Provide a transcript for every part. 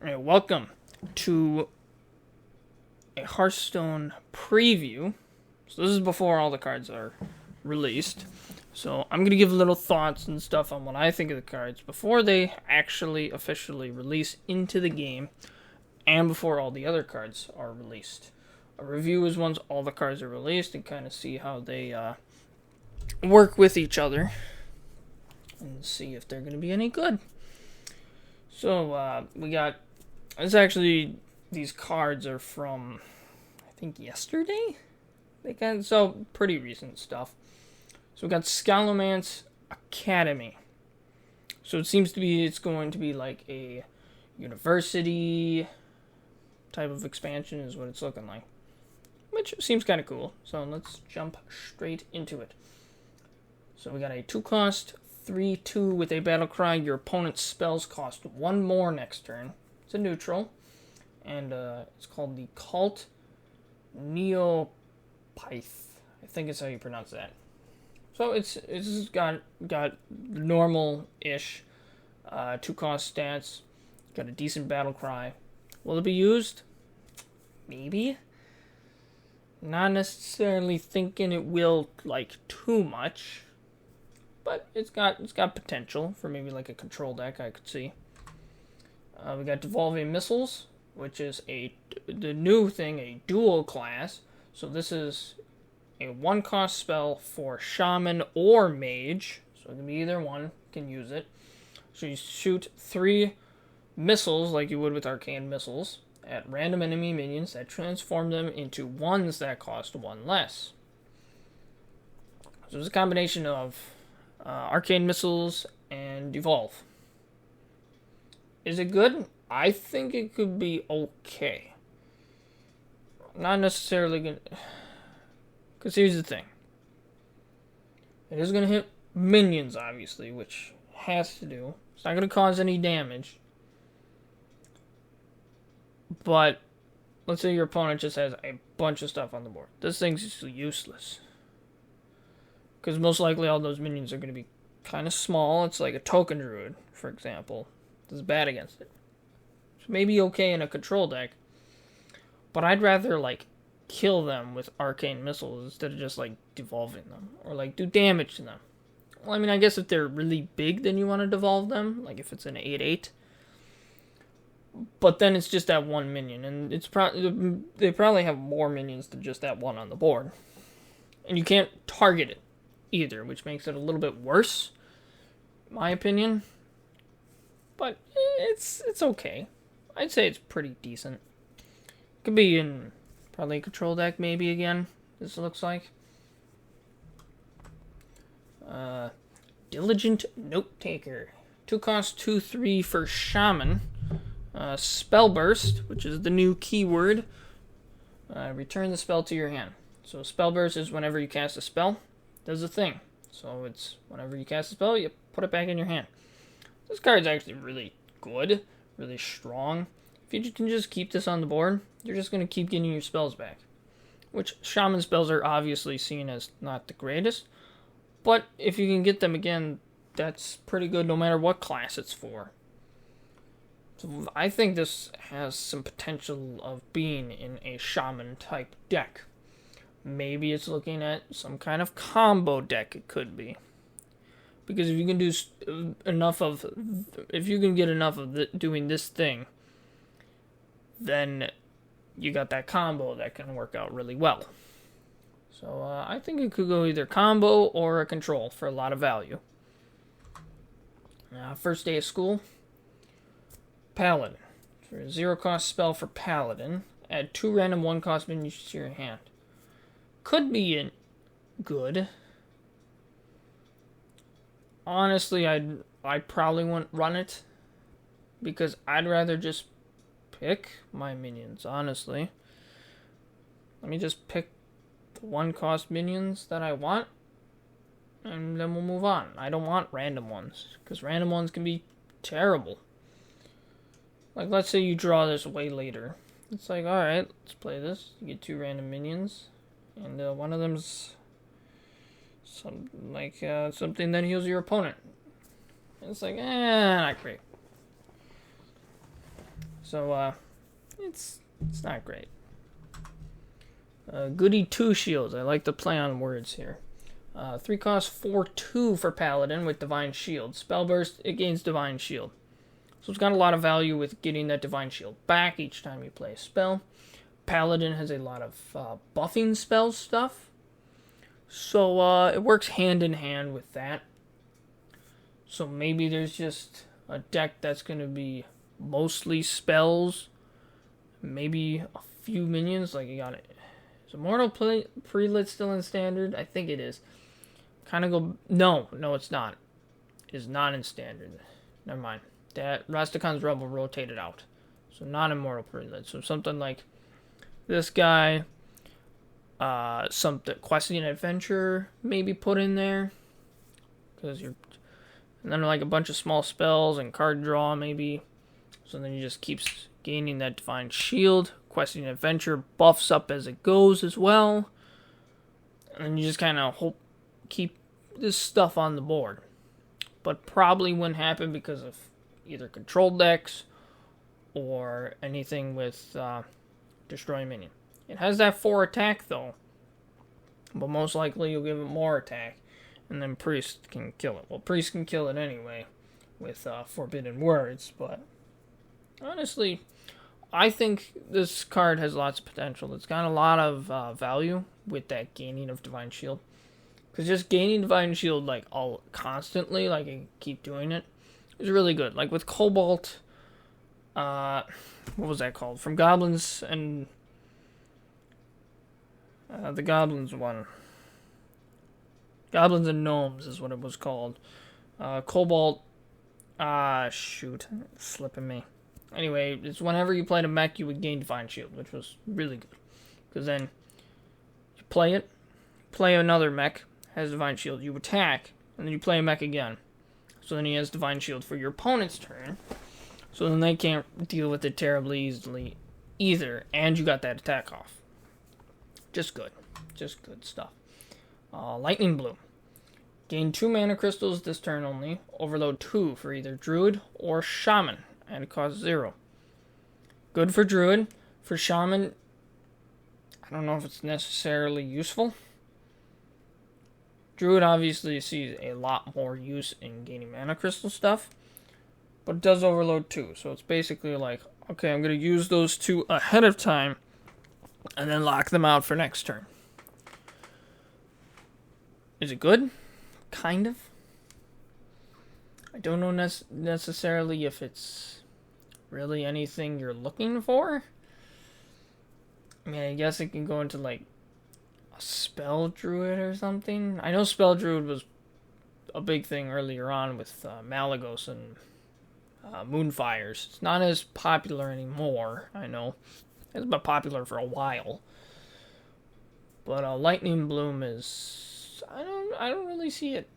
Alright, welcome to a Hearthstone preview. So this is before all the cards are released. So I'm going to give little thoughts and stuff on what I think of the cards before they actually officially release into the game and before all the other cards are released. A review is once all the cards are released and kind of see how they work with each other and see if they're going to be any good. So we got... It's actually, these cards are from, I think, yesterday? So, pretty recent stuff. So we got Scholomance Academy. So it seems to be, it's going to be like a university type of expansion is what it's looking like. Which seems kind of cool. So let's jump straight into it. So we got a 2-cost, 3/2 with a battle cry. Your opponent's spells cost 1 more next turn. It's a neutral, and it's called the Cult Neopyth. I think it's how you pronounce that. So it's got normal-ish 2-cost stats. Got a decent battle cry. Will it be used? Maybe. Not necessarily thinking it will like too much, but it's got potential for maybe like a control deck. I could see. We got Devolving Missiles, which is the new thing, a dual class. So this is a 1-cost spell for Shaman or Mage. So it can be either one, can use it. So you shoot 3 missiles, like you would with Arcane Missiles, at random enemy minions that transform them into ones that cost 1 less. So it's a combination of Arcane Missiles and Evolve. Is it good? I think it could be okay. Not necessarily good. Because here's the thing. It is going to hit minions, obviously, which has to do. It's not going to cause any damage. But, let's say your opponent just has a bunch of stuff on the board. This thing's just useless. Because most likely all those minions are going to be kind of small. It's like a token druid, for example. Is bad against it. So maybe okay in a control deck. But I'd rather, like, kill them with Arcane Missiles instead of just, like, devolving them. Or, like, do damage to them. Well, I mean, I guess if they're really big, then you want to devolve them. Like, if it's an 8/8. But then it's just that one minion. And it's they probably have more minions than just that one on the board. And you can't target it either, which makes it a little bit worse, in my opinion. But it's okay. I'd say it's pretty decent. Could be in probably a control deck maybe again, this looks like. Diligent Note Taker. 2-cost, 2/3 for Shaman. Spell Burst, which is the new keyword. Return the spell to your hand. So Spell Burst is whenever you cast a spell, does a thing. So it's whenever you cast a spell, you put it back in your hand. This card's actually really good, really strong. If you can just keep this on the board, you're just going to keep getting your spells back. Which, Shaman spells are obviously seen as not the greatest. But if you can get them again, that's pretty good no matter what class it's for. So I think this has some potential of being in a Shaman type deck. Maybe it's looking at some kind of combo deck it could be. Because if you can do if you can get enough of doing this thing, then you got that combo that can work out really well. So I think it could go either combo or a control for a lot of value. First day of school, Paladin. For a 0-cost spell for Paladin, add 2 random 1-cost minions to your hand. Could be good. Honestly, I probably wouldn't run it because I'd rather just pick my minions, honestly. Let me just pick the 1-cost minions that I want, and then we'll move on. I don't want random ones, because random ones can be terrible. Like, let's say you draw this way later. It's like, alright, let's play this. You get 2 random minions, and one of them's something that heals your opponent. And it's like, not great. So, it's not great. Goody 2 shields. I like the play on words here. 3 cost 4/2 for Paladin with Divine Shield. Spell Burst, it gains Divine Shield. So it's got a lot of value with getting that Divine Shield back each time you play a spell. Paladin has a lot of buffing spell stuff. So it works hand in hand with that. So maybe there's just a deck that's going to be mostly spells. Maybe a few minions. Like you got it. Is Immortal Prelit still in Standard? I think it is. Kind of go... No, it's not. It is not in Standard. Never mind. That Rastakan's Rebel rotated out. So not Immortal Prelit. So something like this guy. Something Questing Adventure maybe put in there. Because you're... And then like a bunch of small spells and card draw maybe. So then you just keeps gaining that Divine Shield. Questing Adventure buffs up as it goes as well. And then you just kind of keep this stuff on the board. But probably wouldn't happen because of either control decks or anything with Destroy Minion. It has that 4 attack though. But most likely you'll give it more attack. And then Priest can kill it. Well, Priest can kill it anyway with Forbidden Words. But honestly, I think this card has lots of potential. It's got a lot of value with that gaining of Divine Shield. Because just gaining Divine Shield like all constantly, like you keep doing it, is really good. Like with Cobalt, what was that called? From Goblins and the Goblins one. Goblins and Gnomes is what it was called. Cobalt, shoot, it's slipping me. Anyway, it's whenever you played a mech, you would gain Divine Shield, which was really good. Because then you play another mech, has Divine Shield, you attack, and then you play a mech again. So then he has Divine Shield for your opponent's turn. So then they can't deal with it terribly easily either. And you got that attack off. Just good. Just good stuff. Lightning Bloom. Gain 2 mana crystals this turn only. Overload 2 for either Druid or Shaman. And it costs 0. Good for Druid. For Shaman, I don't know if it's necessarily useful. Druid obviously sees a lot more use in gaining mana crystal stuff. But it does overload 2. So it's basically like, okay, I'm going to use those 2 ahead of time. And then lock them out for next turn. Is it good? Kind of. I don't know necessarily if it's really anything you're looking for. I mean, I guess it can go into like a Spell Druid or something. I know Spell Druid was a big thing earlier on with Malagos and Moonfires. It's not as popular anymore, I know. It's been popular for a while. But Lightning Bloom is... I don't really see it.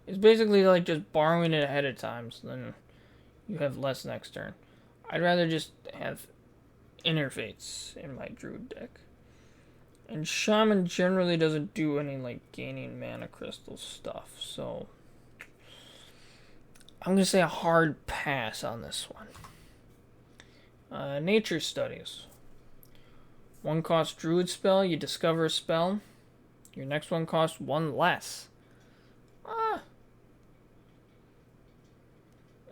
It's basically like just borrowing it ahead of time, so then you have less next turn. I'd rather just have Interfates in my Druid deck. And Shaman generally doesn't do any like gaining mana crystal stuff, so I'm going to say a hard pass on this one. Nature Studies. 1 cost Druid spell, you discover a spell. Your next one costs 1 less.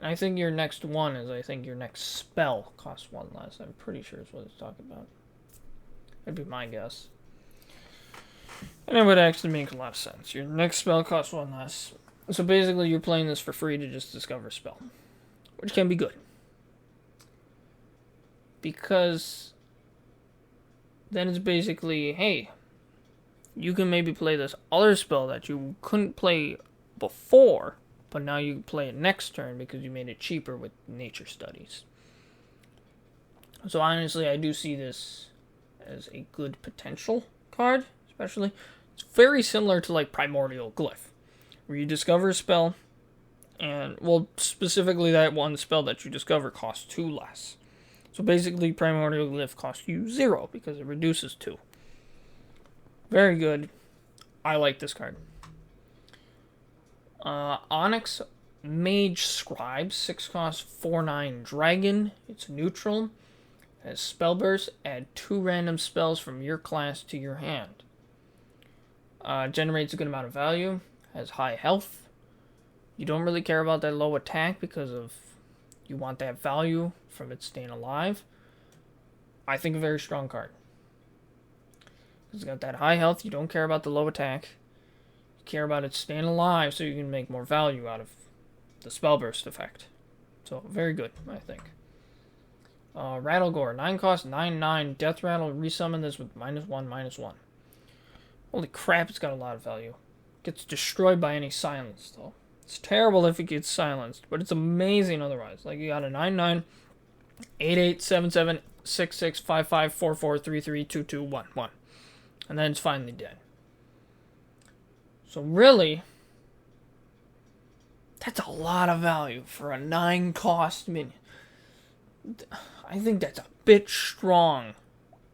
I think your next one is, I think your next spell costs 1 less. I'm pretty sure it's what it's talking about. That'd be my guess. And it would actually make a lot of sense. Your next spell costs 1 less. So basically you're playing this for free to just discover a spell. Which can be good. Because then it's basically, hey, you can maybe play this other spell that you couldn't play before, but now you can play it next turn because you made it cheaper with Nature Studies. So honestly, I do see this as a good potential card, especially. It's very similar to like Primordial Glyph, where you discover a spell, and, well, specifically that one spell that you discover costs 2 less. So basically, Primordial Glyph costs you 0 because it reduces 2. Very good. I like this card. Onyx Mage Scribe, 6 cost, 4/9 dragon. It's neutral. Has spell burst. Add 2 random spells from your class to your hand. Generates a good amount of value. Has high health. You don't really care about that low attack because of you want that value from it staying alive. I think a very strong card. It's got that high health. You don't care about the low attack. You care about it staying alive so you can make more value out of the spell burst effect. So very good, I think. Rattlegore, 9 cost, 9/9 death rattle. Resummon this with -1/-1. Holy crap, it's got a lot of value. Gets destroyed by any silence though. It's terrible if it gets silenced, but it's amazing otherwise. Like you got a 9/9, 8/8, 7/7, 6/6, 5/5, 4/4, 3/3, 2/2, 1/1. And then it's finally dead. So really, that's a lot of value for a 9 cost minion. I think that's a bit strong,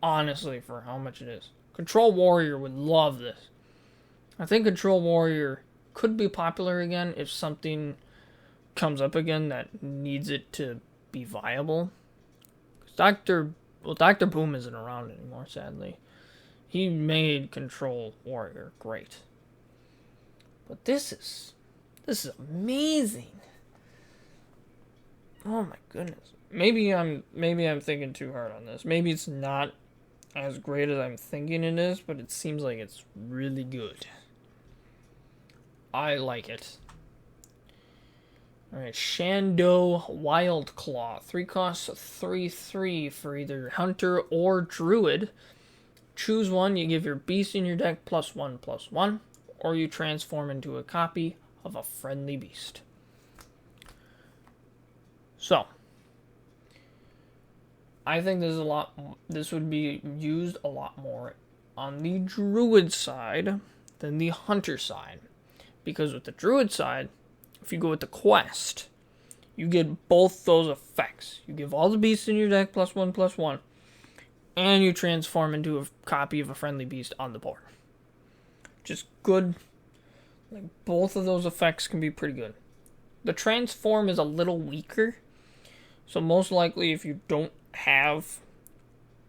honestly, for how much it is. Control Warrior would love this. I think Control Warrior could be popular again if something comes up again that needs it to be viable. Dr. Boom isn't around anymore, sadly. He made Control Warrior great. But this is amazing. Oh my goodness. Maybe I'm thinking too hard on this. Maybe it's not as great as I'm thinking it is, but it seems like it's really good. I like it. Alright, Shando Wildclaw. 3 costs, 3/3 for either Hunter or Druid. Choose one, you give your beast in your deck +1/+1, or you transform into a copy of a friendly beast. So, I think this would be used a lot more on the Druid side than the Hunter side. Because with the Druid side, if you go with the quest, you get both those effects. You give all the beasts in your deck +1/+1, and you transform into a copy of a friendly beast on the board. Just good. Like, both of those effects can be pretty good. The transform is a little weaker, so most likely if you don't have,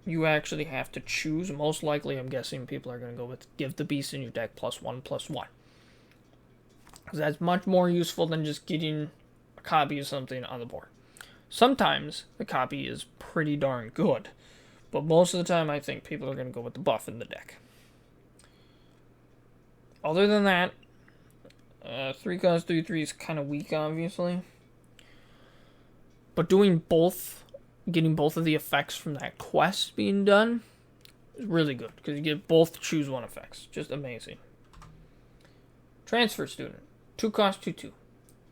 you actually have to choose. Most likely, I'm guessing people are going to go with give the beast in your deck +1/+1. Because that's much more useful than just getting a copy of something on the board. Sometimes the copy is pretty darn good, but most of the time I think people are going to go with the buff in the deck. Other than that, 3 cost 3/3 is kind of weak, obviously. But getting both of the effects from that quest being done is really good, because you get both choose one effects. Just amazing. Transfer Student. 2 cost 2/2.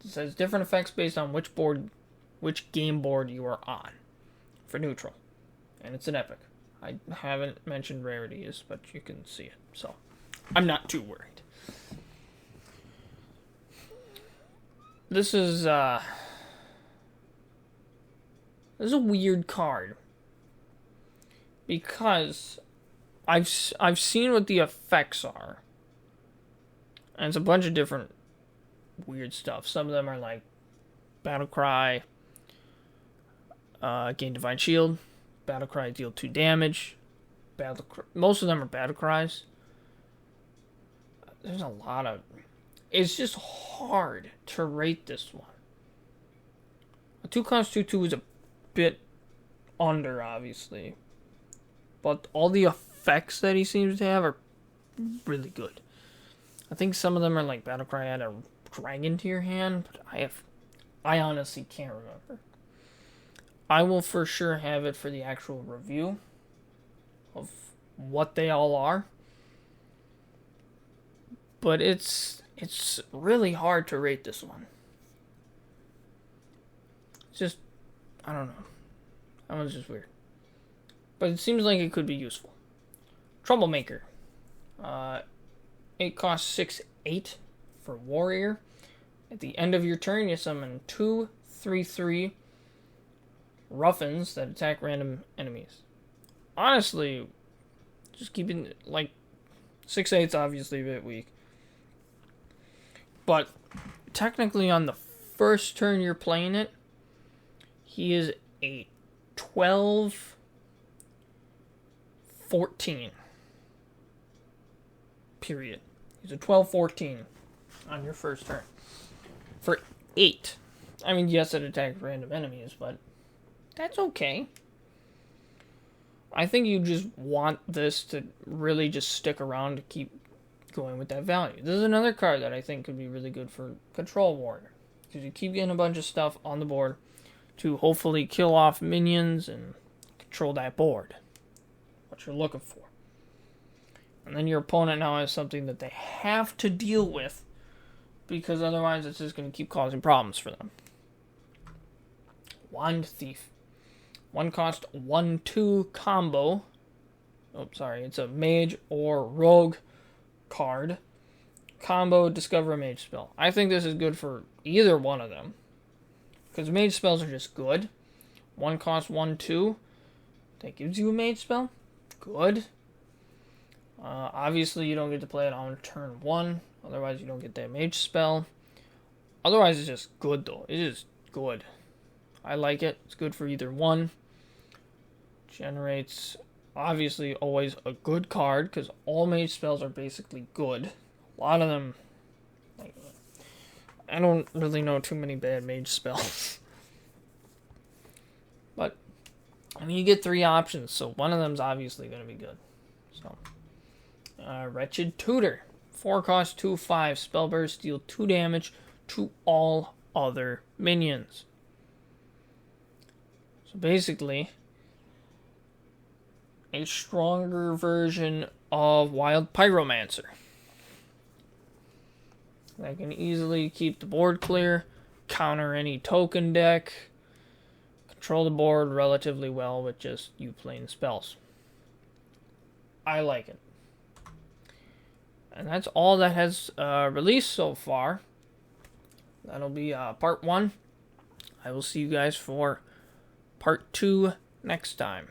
It says different effects based on which game board you are on. For neutral. And it's an epic. I haven't mentioned rarities, but you can see it. So, I'm not too worried. This is a weird card. Because I've seen what the effects are. And it's a bunch of different weird stuff. Some of them are like Battle Cry, gain Divine Shield, Battle Cry deal 2 damage. Most of them are Battle Cries. There's a lot of. It's just hard to rate this one. A 2 cost 2/2 is a bit under, obviously, but all the effects that he seems to have are really good. I think some of them are like Battle Cry add a dragon to your hand, but I honestly can't remember. I will for sure have it for the actual review of what they all are. But it's really hard to rate this one. It's just, I don't know. That one's just weird. But it seems like it could be useful. Troublemaker. 8 costs 6/8 for Warrior. At the end of your turn, you summon 2 3/3 Ruffins that attack random enemies. Honestly, just keeping, like, 6/8's obviously a bit weak. But technically on the first turn you're playing it, he is a 12-14. Period. He's a 12-14 on your first turn. For 8. I mean, yes, it attacks random enemies, but that's okay. I think you just want this to really just stick around to keep going with that value. This is another card that I think could be really good for Control Warrior, because you keep getting a bunch of stuff on the board to hopefully kill off minions and control that board. What you're looking for. And then your opponent now has something that they have to deal with, because otherwise it's just going to keep causing problems for them. Wand Thief. 1 cost 1/2 combo. Oh, sorry. It's a mage or rogue card. Combo, discover a mage spell. I think this is good for either one of them, because mage spells are just good. 1 cost 1/2. That gives you a mage spell. Good. Obviously, you don't get to play it on turn 1. Otherwise, you don't get that mage spell. Otherwise, it's just good, though. It is good. I like it. It's good for either one. Generates, obviously, always a good card, because all mage spells are basically good. A lot of them, like, I don't really know too many bad mage spells. But, I mean, you get 3 options, so one of them's obviously going to be good. So, Wretched Tutor. 4 cost 2/5. Spell burst, deal 2 damage to all other minions. So basically, a stronger version of Wild Pyromancer. That can easily keep the board clear, counter any token deck, control the board relatively well with just you playing spells. I like it. And that's all that has released so far. That'll be part 1. I will see you guys for part 2 next time.